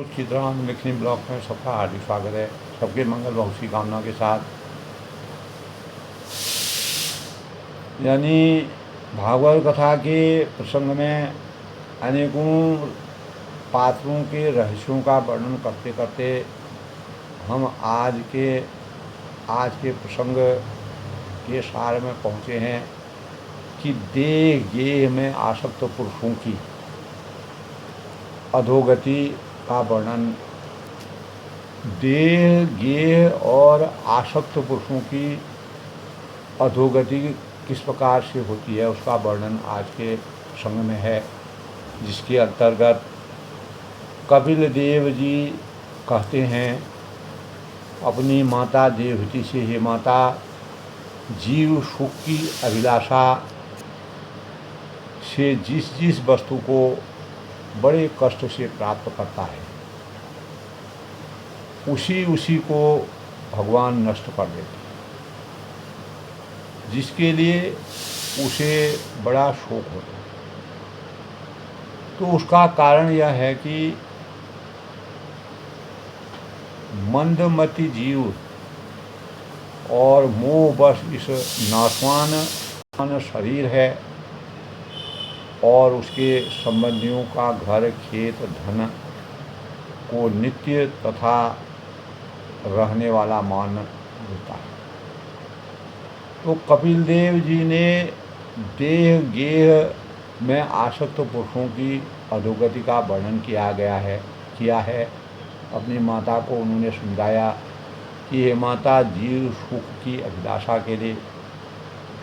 चित्रान लिखनी ब्लॉग में सबका हार्दिक स्वागत है। सबके मंगल बहुत सी कामना के साथ यानी भागवत कथा के प्रसंग में अनेकों पात्रों के रहस्यों का वर्णन करते करते हम आज के प्रसंग के सार में पहुँचे हैं कि देह गेह में आसक्त पुरुषों की अधोगति का वर्णन, देह गेह और आसक्त पुरुषों की अधोगति किस प्रकार से होती है उसका वर्णन आज के प्रसंग में है, जिसके अंतर्गत कपिल देव जी कहते हैं अपनी माता देवहूति से, हे माता, जीव सुख की अभिलाषा से जिस जिस वस्तु को बड़े कष्ट से प्राप्त करता है उसी को भगवान नष्ट कर देते हैं, जिसके लिए उसे बड़ा शोक होता है। तो उसका कारण यह है कि मंदमति जीव और मोहवश इस नाशवान शरीर है और उसके संबंधियों का घर खेत धन को नित्य तथा रहने वाला मान लेता है। तो कपिल देव जी ने देह गेह में आसक्त पुरुषों की अधोगति का वर्णन किया है। अपनी माता को उन्होंने समझाया कि हे माता, जीव सुख की अभिलाषा के लिए,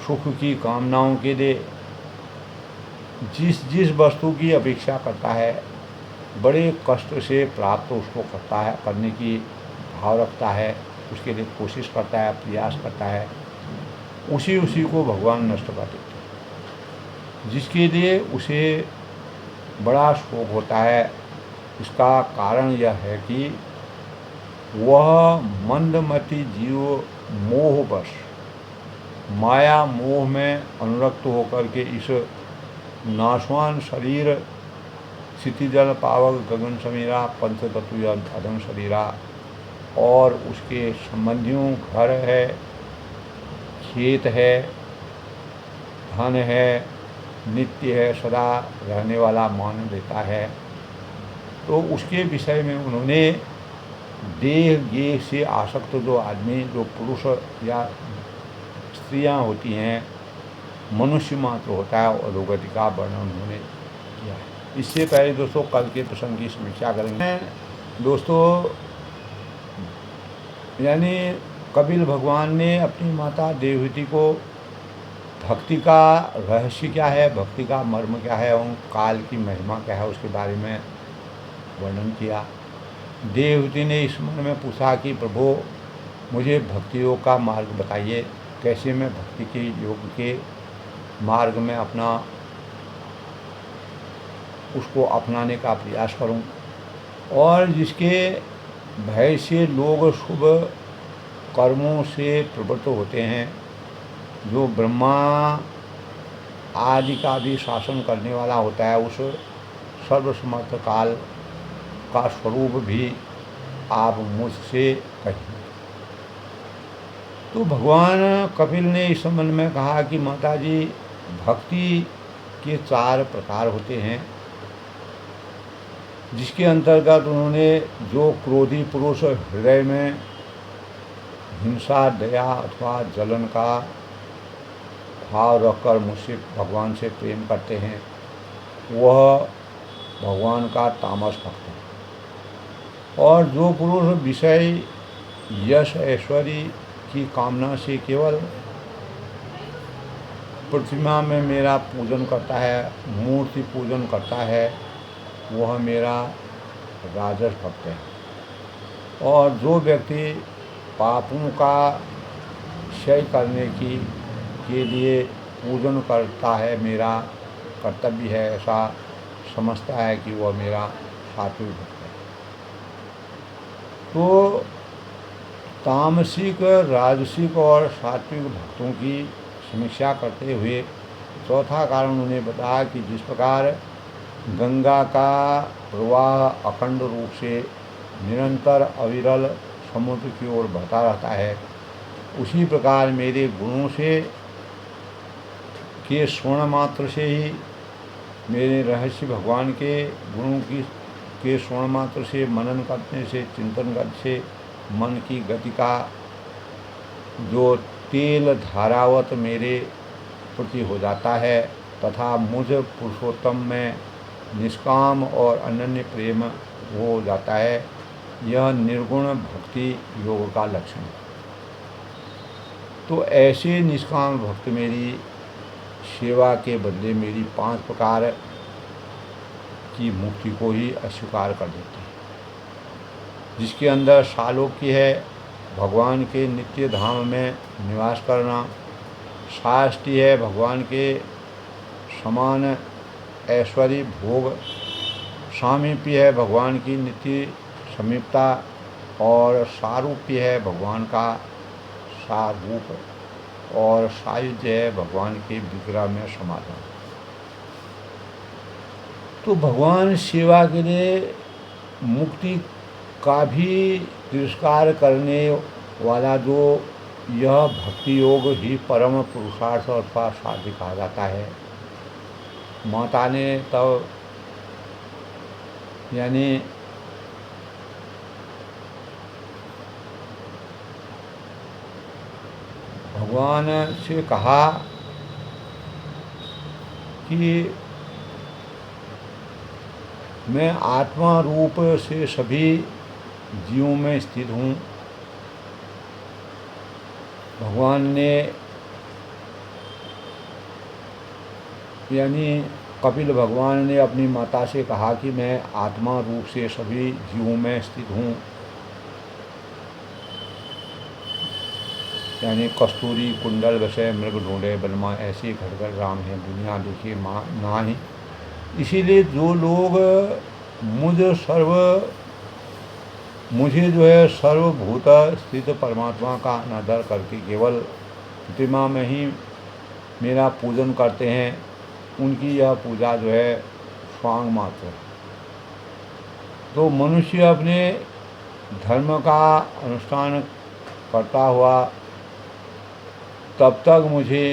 सुख की कामनाओं के लिए जिस वस्तु की अपेक्षा करता है बड़े कष्ट से प्राप्त उसको करने की भाव रखता है, उसके लिए कोशिश करता है, प्रयास करता है, उसी को भगवान नष्ट कर देते हैं, जिसके लिए उसे बड़ा शोक होता है। इसका कारण यह है कि वह मंदमति जीव मोहवश माया मोह में अनुरक्त होकर के इस नाशवान शरीर क्षितिजल पावक गगन समीरा पंच तत्व अधम शरीरा और उसके संबंधियों घर है, खेत है, धन है, नित्य है, सदा रहने वाला मान लेता है। तो उसके विषय में उन्होंने देह गेह से आसक्त जो आदमी, जो पुरुष या स्त्रियां होती हैं, मनुष्य मात्र होता है, अधोगति का वर्णन उन्होंने किया है। इससे पहले दोस्तों कल के प्रसंग की समीक्षा करेंगे। दोस्तों यानी कपिल भगवान ने अपनी माता देवहूति को भक्ति का रहस्य क्या है, भक्ति का मर्म क्या है और काल की महिमा क्या है उसके बारे में वर्णन किया। देवहूति ने इस मन में पूछा कि प्रभु, मुझे भक्ति योग का मार्ग बताइए, कैसे मैं भक्ति के योग के मार्ग में उसको अपनाने का प्रयास करूं, और जिसके भय से लोग शुभ कर्मों से प्रवृत्त होते हैं, जो ब्रह्मा आदि का भी शासन करने वाला होता है, उस सर्वसमर्थ काल का स्वरूप भी आप मुझसे कहिए। तो भगवान कपिल ने इस संबंध में कहा कि माता जी, भक्ति के 4 प्रकार होते हैं, जिसके अंतर्गत उन्होंने जो क्रोधी पुरुष हृदय में हिंसा, दया अथवा जलन का भाव रखकर मुझसे भगवान से प्रेम करते हैं, वह भगवान का तामस भक्त है। और जो पुरुष विषय यश ऐश्वर्य की कामना से केवल प्रतिमा में मेरा पूजन करता है, मूर्ति पूजन करता है, वह मेरा राजस भक्त है। और जो व्यक्ति पापों का क्षय करने के लिए पूजन करता है, मेरा कर्तव्य है ऐसा समझता है कि वह मेरा सात्विक भक्त है। तो तामसिक, राजसिक और सात्विक भक्तों की समीक्षा करते हुए चौथा कारण उन्हें बताया कि जिस प्रकार गंगा का प्रवाह अखंड रूप से निरंतर अविरल समुद्र की ओर बहता रहता है, उसी प्रकार मेरे गुणों से के स्वर्ण मात्र से ही, मेरे रहस्य भगवान के गुणों की के स्वर्ण मात्र से मनन करने से, चिंतन करने से मन की गति का जो तेल धारावत मेरे प्रति हो जाता है तथा मुझ पुरुषोत्तम में निष्काम और अनन्य प्रेम हो जाता है, यह निर्गुण भक्ति योग का लक्षण है। तो ऐसे निष्काम भक्त मेरी सेवा के बदले मेरी 5 प्रकार की मुक्ति को ही अस्वीकार कर देते हैं, जिसके अंदर सालोक्य है, भगवान के नित्य धाम में निवास करना, शास्ति है, भगवान के समान ऐश्वर्य भोग, सामीप्य है, भगवान की नित्य समीपता, और सारूप्य है, भगवान का सारूप, और सायुज्य है, भगवान के विग्रह में समाधान। तो भगवान सेवा के लिए मुक्ति का भी तिरस्कार करने वाला जो यह भक्ति योग ही परम पुरुषार्थ अथवा साध्य कहा जाता है। माता ने तब यानी भगवान से कहा कि मैं आत्मा रूप से सभी जीवों में स्थित हूँ। भगवान ने यानी कपिल भगवान ने अपनी माता से कहा कि मैं आत्मा रूप से सभी जीवों में स्थित हूँ, यानी कस्तूरी कुंडल वैसे मृग ढूंढे बलमा ऐसे घटघट राम है दुनिया देखिए माँ ना ही। इसीलिए जो लोग मुझे जो है सर्वभूत स्थित परमात्मा का अनादर करके केवल प्रतिमा में ही मेरा पूजन करते हैं, उनकी यह पूजा जो है स्वांग मात्र है। तो मनुष्य अपने धर्म का अनुष्ठान करता हुआ तब तक मुझे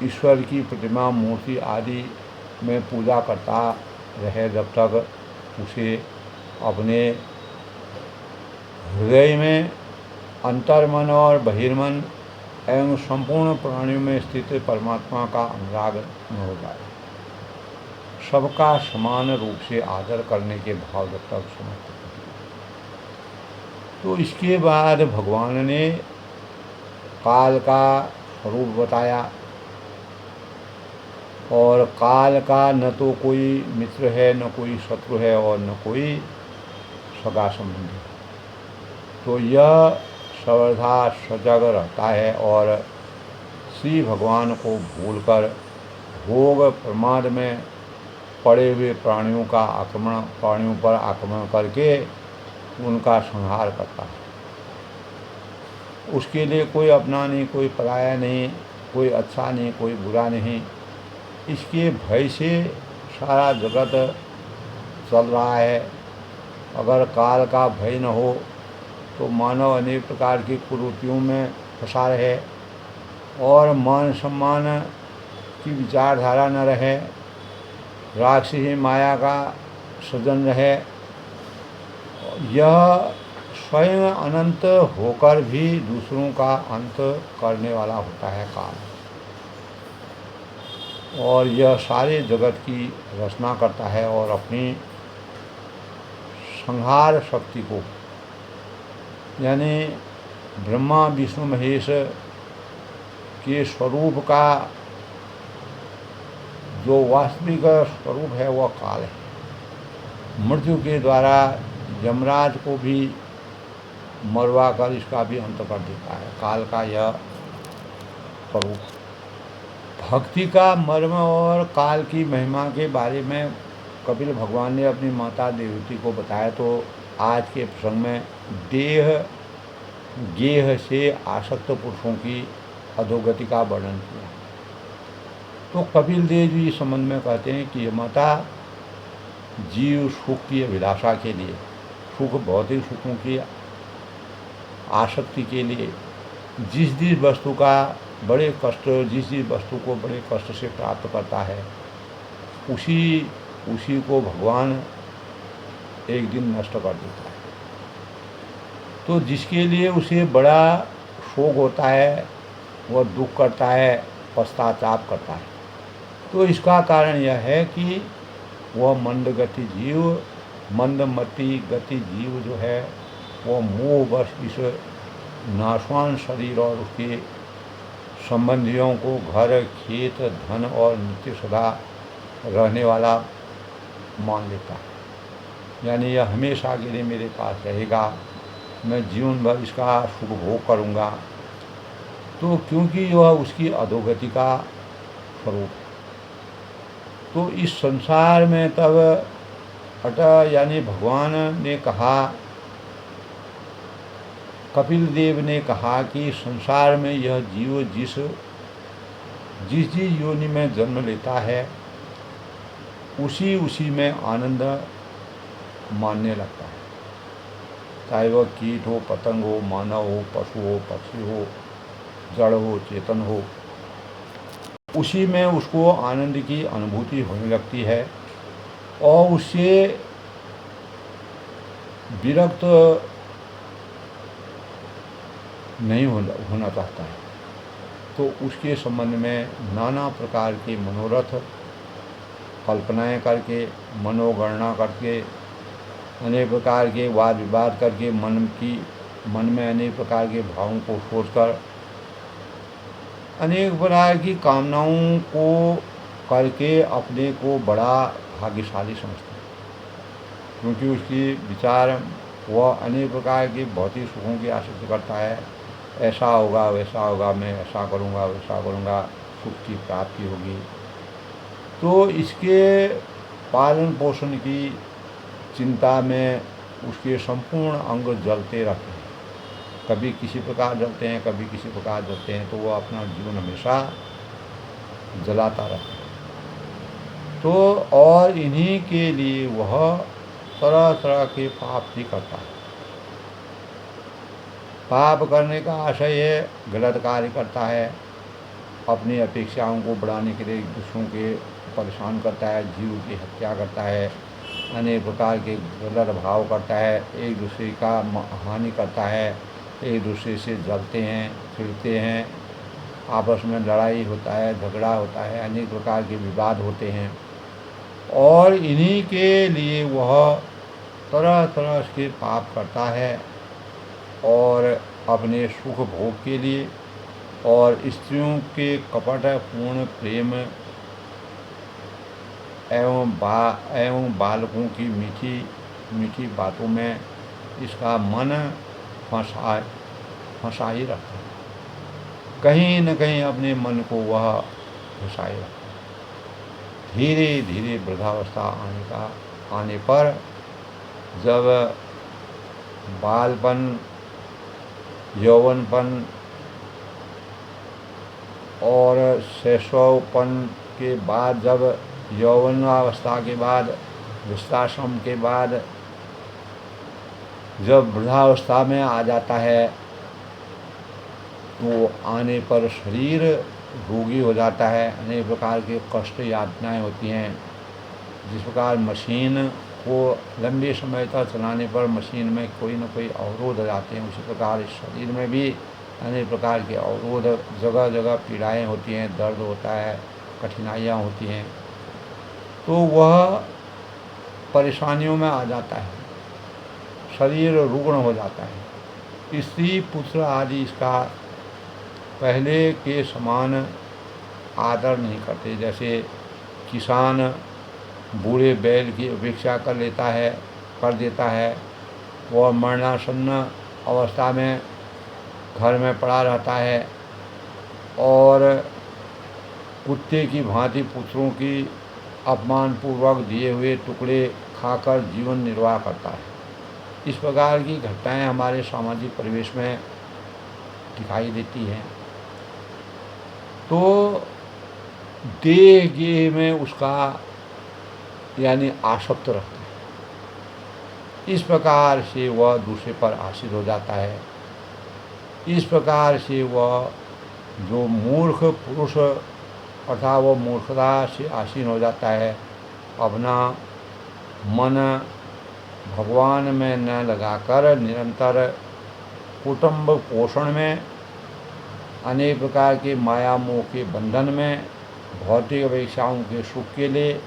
ईश्वर की प्रतिमा मूर्ति आदि में पूजा करता रहे जब तक उसे अपने हृदय में अंतर्मन और बहिर्मन एवं संपूर्ण प्राणियों में स्थित परमात्मा का अनुराग न हो जाए। सबका समान रूप से आदर करने के भाव जब तक समर्पित। तो इसके बाद भगवान ने काल का स्वरूप बताया, और काल का न तो कोई मित्र है, न कोई शत्रु है, और न कोई सगा संबंधी है। तो यह सर्वदा सजग रहता है और श्री भगवान को भूलकर भोग प्रमाद में पड़े हुए प्राणियों पर आक्रमण करके उनका संहार करता है। उसके लिए कोई अपना नहीं, कोई पराया नहीं, कोई अच्छा नहीं, कोई बुरा नहीं। इसके भय से सारा जगत चल रहा है। अगर काल का भय न हो तो मानव अनेक प्रकार की कुरीतियों में फंसा रहे और मान सम्मान की विचारधारा न रहे, राक्षसी माया का सृजन रहे। यह स्वयं अनंत होकर भी दूसरों का अंत करने वाला होता है काल, और यह सारे जगत की रचना करता है और अपनी संहार शक्ति को यानी ब्रह्मा विष्णु महेश के स्वरूप का जो वास्तविक स्वरूप है वह काल है। मृत्यु के द्वारा यमराज को भी मरवा कर इसका भी अंत कर देता है काल का यह स्वरूप। भक्ति का मर्म और काल की महिमा के बारे में कपिल भगवान ने अपनी माता देवती को बताया। तो आज के प्रसंग में देह गेह से आसक्त पुरुषों की अधोगति का वर्णन किया। तो कपिल देव जी इस संबंध में कहते हैं कि माता जीव सुख की अभिलाषा के लिए, सुख भौतिक सुखों की आसक्ति के लिए जिस वस्तु का बड़े कष्ट जिस वस्तु को बड़े कष्ट से प्राप्त करता है, उसी उसी को भगवान एक दिन नष्ट कर देता है। तो जिसके लिए उसे बड़ा शोक होता है, वह दुख करता है, पश्चाताप करता है। तो इसका कारण यह है कि वह मंदगति जीव, मंदमति गति जीव जो है, वह मोहवश इस नाशवान शरीर और उसके संबंधियों को घर, खेत, धन और नित्य सदा रहने वाला मान लेता है। यानी यह हमेशा के लिए मेरे पास रहेगा, मैं जीवन भर इसका सुख भोग करूँगा। तो क्योंकि वह उसकी अधोगति का स्वरूप है। तो इस संसार में तब यानी भगवान ने कहा, कपिल देव ने कहा कि संसार में यह जीव जिस जिस योनि में जन्म लेता है, उसी में आनंद मानने लगता है। चाहे वह कीट हो, पतंग हो, मानव हो, पशु हो, पक्षी हो, जड़ हो, चेतन हो, उसी में उसको आनंद की अनुभूति होने लगती है और उससे विरक्त नहीं होना चाहता है। तो उसके संबंध में नाना प्रकार के मनोरथ, कल्पनाएं करके, मनोगणना करके, अनेक प्रकार के वाद विवाद करके, मन में अनेक प्रकार के भावों को सोचकर अनेक प्रकार की कामनाओं को करके अपने को बड़ा भाग्यशाली समझते हैं। क्योंकि उसकी विचार वह अनेक प्रकार के भौतिक सुखों की आसक्ति करता है। ऐसा होगा, वैसा होगा, मैं ऐसा करूँगा, वैसा करूँगा, सुख की प्राप्ति होगी। तो इसके पालन पोषण की चिंता में उसके संपूर्ण अंग जलते रहते हैं। कभी किसी प्रकार जलते हैं, कभी किसी प्रकार जलते हैं। तो वो अपना जीवन हमेशा जलाता रहता है। तो और इन्हीं के लिए वह तरह तरह के पाप भी करता है। पाप करने का आशय है, गलत कार्य करता है, अपनी अपेक्षाओं को बढ़ाने के लिए दूसरों के परेशान करता है, जीव की हत्या करता है, अनेक प्रकार के गलत भाव करता है, एक दूसरे का हानि करता है, एक दूसरे से जलते हैं, फिरते हैं, आपस में लड़ाई होता है, झगड़ा होता है, अनेक प्रकार के विवाद होते हैं। और इन्हीं के लिए वह तरह तरह के पाप करता है और अपने सुख भोग के लिए और स्त्रियों के कपट पूर्ण प्रेम एवं बालकों की मीठी मीठी बातों में इसका मन फंसा ही रखता है। कहीं न कहीं अपने मन को वह फंसाए रखता है। धीरे धीरे वृद्धावस्था आने पर जब बालपन, यौवनपन और शैशवपन के बाद, जब यौवनावस्था के बाद, वृद्धाश्रम के बाद जब वृद्धावस्था में आ जाता है, तो आने पर शरीर रोगी हो जाता है, अनेक प्रकार के कष्ट यातनाएं होती हैं। जिस प्रकार मशीन को लंबे समय तक चलाने पर मशीन में कोई न कोई अवरोध आ जाते हैं, उसी प्रकार इस शरीर में भी अनेक प्रकार के अवरोध, जगह जगह पीड़ाएं होती हैं, दर्द होता है, कठिनाइयाँ होती हैं। तो वह परेशानियों में आ जाता है, शरीर रुग्ण हो जाता है। स्त्री पुत्र आदि इसका पहले के समान आदर नहीं करते। जैसे किसान बूढ़े बैल की अपेक्षा कर देता है, वह मरणासन्न अवस्था में घर में पड़ा रहता है और कुत्ते की भांति पुत्रों की अपमानपूर्वक दिए हुए टुकड़े खाकर जीवन निर्वाह करता है। इस प्रकार की घटनाएं हमारे सामाजिक परिवेश में दिखाई देती हैं। तो देह गेह में उसका यानी आसक्त रखता है। इस प्रकार से वह दूसरे पर आश्रित हो जाता है। इस प्रकार से वह जो मूर्ख पुरुष अर्थात वह मूर्खता से आसीन हो जाता है, अपना मन भगवान में न लगाकर निरंतर कुटुंब पोषण में, अनेक प्रकार के माया मोह के बंधन में, भौतिक अपेक्षाओं के सुख के लिए,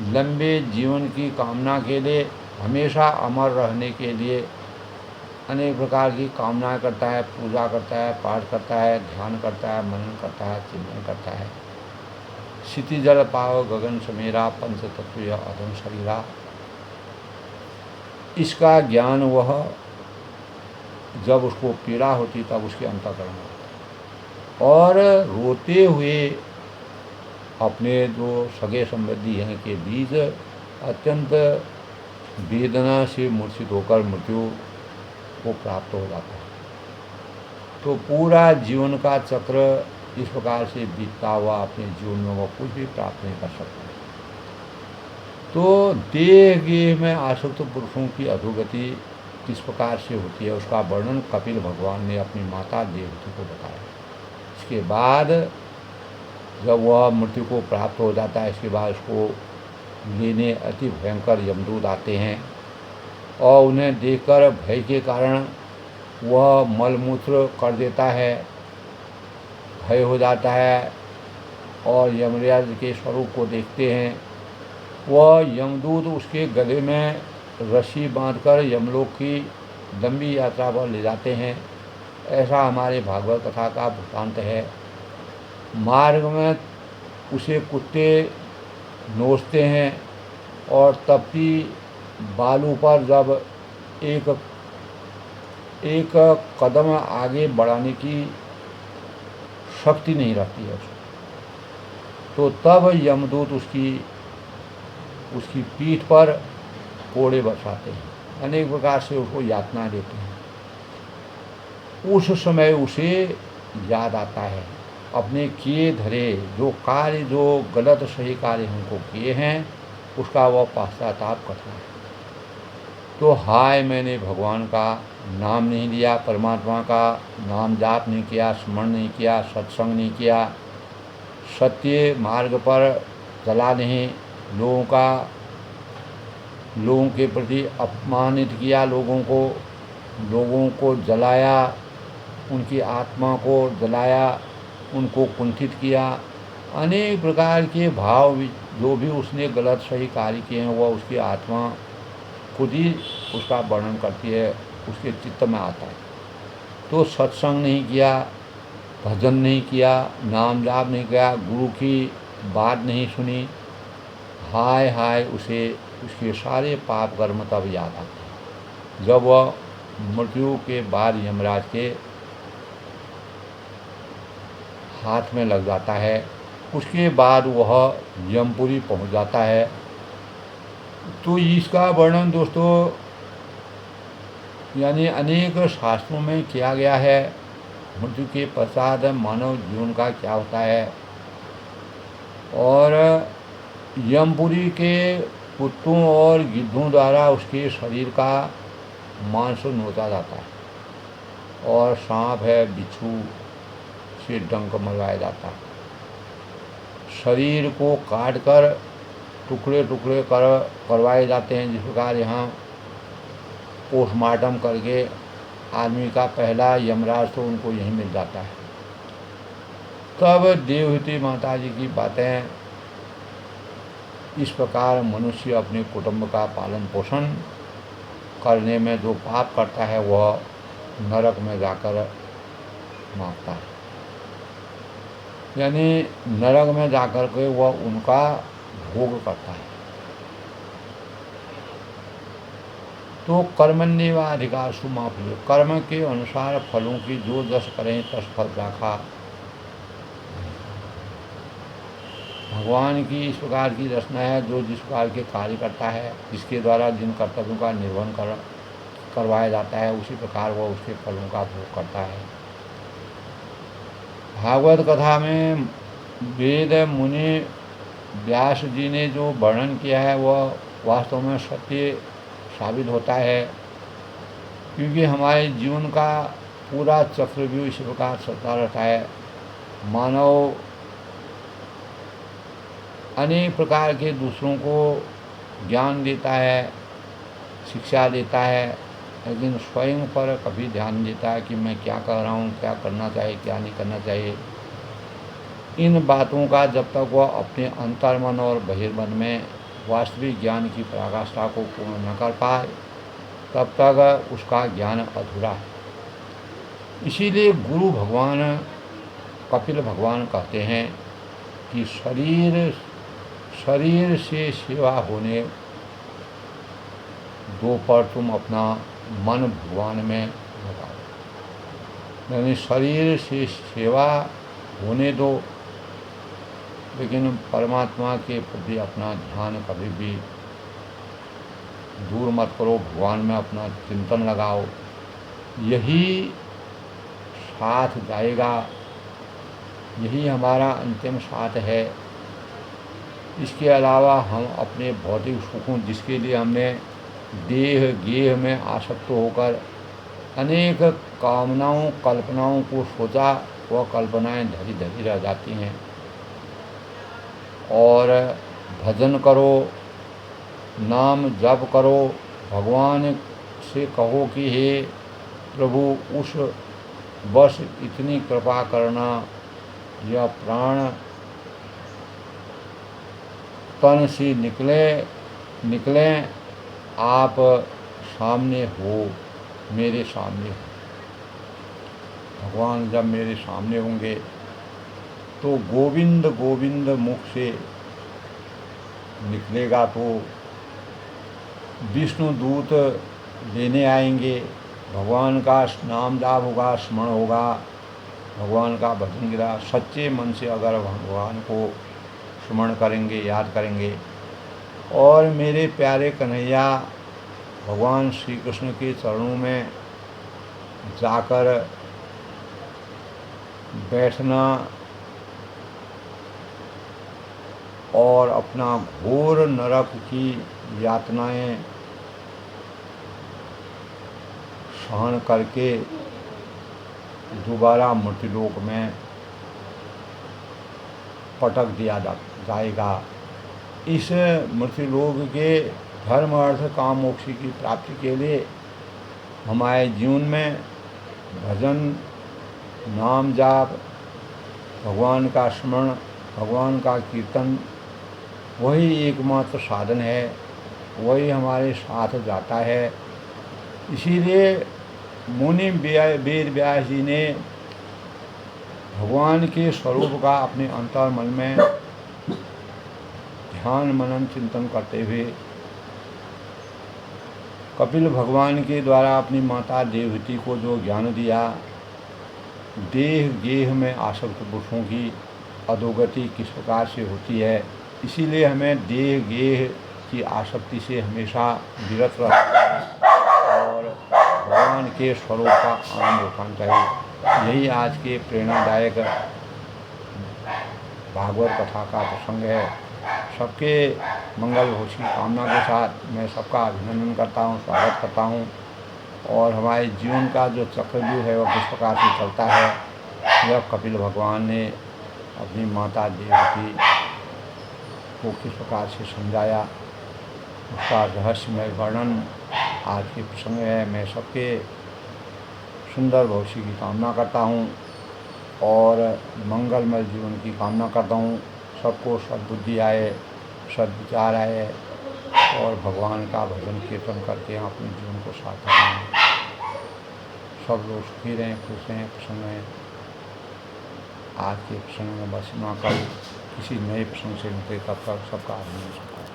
लंबे जीवन की कामना के लिए, हमेशा अमर रहने के लिए अनेक प्रकार की कामनाएं करता है, पूजा करता है, पाठ करता है, ध्यान करता है, मनन करता है, चिंतन करता है। क्षिति जल पाव गगन समेरा, पंच तत्व अधम शरीरा। इसका ज्ञान वह जब उसको पीड़ा होती तब उसके अंतःकरण में होता है, और रोते हुए अपने जो सगे संबंधी हैं के बीच अत्यंत वेदना से मूर्छित होकर मृत्यु को प्राप्त हो जाता है। तो पूरा जीवन का चक्र इस प्रकार से बीतता हुआ अपने जीवन में वो कुछ भी प्राप्त नहीं कर सकता। तो देह गेह में आसक्त पुरुषों की अधोगति किस प्रकार से होती है उसका वर्णन कपिल भगवान ने अपनी माता देवकी को बताया। इसके बाद जब वह मृत्यु को प्राप्त हो जाता है, इसके बाद उसको लेने अति भयंकर यमदूत आते हैं और उन्हें देखकर भय के कारण वह मलमूत्र कर देता है, भय हो जाता है और यमराज के स्वरूप को देखते हैं। वह यमदूत उसके गले में रस्सी बांधकर यमलोक की लंबी यात्रा पर ले जाते हैं। ऐसा हमारे भागवत कथा का वृत्तांत है। मार्ग में उसे कुत्ते नोचते हैं और तपती बालू पर जब एक कदम आगे बढ़ाने की शक्ति नहीं रहती है उसको, तो तब यमदूत उसकी पीठ पर कोड़े बरसाते हैं, अनेक प्रकार से उसको यातना देते हैं। उस समय उसे याद आता है अपने किए धरे जो कार्य, जो गलत सही कार्य हमको किए हैं, उसका वह पश्चाताप करता है। तो हाय, मैंने भगवान का नाम नहीं लिया, परमात्मा का नाम जाप नहीं किया, स्मरण नहीं किया, सत्संग नहीं किया, सत्य मार्ग पर चला नहीं, लोगों के प्रति अपमानित किया, लोगों को जलाया, उनकी आत्मा को जलाया, उनको कुंठित किया। अनेक प्रकार के भाव जो भी उसने गलत सही कार्य किए हैं वह उसकी आत्मा खुद ही उसका वर्णन करती है, उसके चित्त में आता है। तो सत्संग नहीं किया, भजन नहीं किया, नाम जाप नहीं किया, गुरु की बात नहीं सुनी, हाय हाय उसे उसके सारे पाप कर्म तब याद आते हैं जब वह मृत्यु के बाद यमराज के हाथ में लग जाता है। उसके बाद वह यमपुरी पहुंच जाता है। तो इसका वर्णन दोस्तों यानी अनेक शास्त्रों में किया गया है। मृत्यु के पश्चात मानव जीवन का क्या होता है, और यमपुरी के कुत्तों और गिद्धों द्वारा उसके शरीर का मांस नोचा जाता है और सांप है बिच्छू से डंक मरवाया जाता है। शरीर को काट कर टुकड़े टुकड़े करवाए जाते हैं। जिस प्रकार यहाँ पोस्टमार्टम करके आदमी का पहला यमराज तो उनको यहीं मिल जाता है। तब देवहूति माता जी की बातें, इस प्रकार मनुष्य अपने कुटुंब का पालन पोषण करने में जो पाप करता है वह नरक में जाकर मारता है, यानी नरक में जाकर के वह उनका भोग करता है। तो कर्मण्येव अधिकारसु मा फलेषु, कर्म के अनुसार फलों की जो जस करें तस फल राखा। भगवान की इस प्रकार की रचना है, जो जिस प्रकार के कार्य करता है, जिसके द्वारा जिन कर्तव्यों का निर्वहन करवाया जाता है, उसी प्रकार वह उसके फलों का भोग करता है। भागवत कथा में वेद मुनि व्यास जी ने जो वर्णन किया है वह वास्तव में सत्य साबित होता है, क्योंकि हमारे जीवन का पूरा चक्रव्यूह इसी प्रकार चलता रहता है। मानव अनेक प्रकार के दूसरों को ज्ञान देता है, शिक्षा देता है, लेकिन स्वयं पर कभी ध्यान देता है कि मैं क्या कर रहा हूँ, क्या करना चाहिए, क्या नहीं करना चाहिए। इन बातों का जब तक वह अपने अंतर्मन और बहिर्मन में वास्तविक ज्ञान की पराकाष्ठा को पूर्ण न कर पाए, तब तक उसका ज्ञान अधूरा है। इसीलिए गुरु भगवान कपिल भगवान कहते हैं कि शरीर से सेवा होने दो, पर तुम अपना मन भगवान में लगाओ। यानी शरीर से सेवा होने दो, लेकिन परमात्मा के प्रति अपना ध्यान कभी भी दूर मत करो, भगवान में अपना चिंतन लगाओ। यही साथ जाएगा, यही हमारा अंतिम साथ है। इसके अलावा हम अपने भौतिक सुखों, जिसके लिए हमने देह गेह में आसक्त होकर अनेक कामनाओं कल्पनाओं को सोचा, वह कल्पनाएं धरी धरी रह जाती हैं। और भजन करो, नाम जप करो, भगवान से कहो कि हे प्रभु उस बस इतनी कृपा करना, यह प्राण तन से निकले आप सामने हो, मेरे सामने हो। भगवान जब मेरे सामने होंगे तो गोविंद गोविंद मुख से निकलेगा, तो विष्णु दूत लेने आएंगे, भगवान का नाम जाप होगा, स्मरण होगा, भगवान का भजन गिरा। सच्चे मन से अगर भगवान को स्मरण करेंगे, याद करेंगे, और मेरे प्यारे कन्हैया भगवान श्री कृष्ण के चरणों में जाकर बैठना और अपना घोर नरक की यातनाएं सहन करके दोबारा मृत्युलोक में पटक दिया जाएगा। इस मृत्युलोक के धर्म अर्थ काम मोक्ष की प्राप्ति के लिए हमारे जीवन में भजन, नाम जाप, भगवान का स्मरण, भगवान का कीर्तन, वही एकमात्र साधन है, वही हमारे साथ जाता है। इसीलिए मुनि वेद व्यास जी ने भगवान के स्वरूप का अपने अंतर्मन में ध्यान मनन चिंतन करते हुए कपिल भगवान के द्वारा अपनी माता देवहूति को जो ज्ञान दिया, देह गेह में आसक्त पुरुषों की अधोगति किस प्रकार से होती है, इसीलिए हमें देह गेह की आसक्ति से हमेशा विरत रहना है और भगवान के स्वरूप का आनंद उठाना चाहिए। यही आज के प्रेरणादायक भागवत कथा का प्रसंग है। सबके मंगल भोज की कामना के साथ मैं सबका अभिनंदन करता हूँ, स्वागत करता हूँ। और हमारे जीवन का जो चक्रव्यूह है वह किस प्रकार से चलता है, यह कपिल भगवान ने अपनी माता देवहूति को किस प्रकार से समझाया, उसका रहस्यमय वर्णन आज के प्रसंग है। मैं सबके सुंदर भविष्य की कामना करता हूँ और मंगलमय जीवन की कामना करता हूँ। सबको सद्बुद्धि आए, सद्विचार आए और भगवान का भजन कीर्तन करके अपने जीवन को सार्थक बनाएं। सब लोग सुखी रहें, खुश रहें, प्रसन्न रहें। आज के प्रसंग में बस ना कल किसी नए प्रसंग से निकले, तब तक सबका आनंद।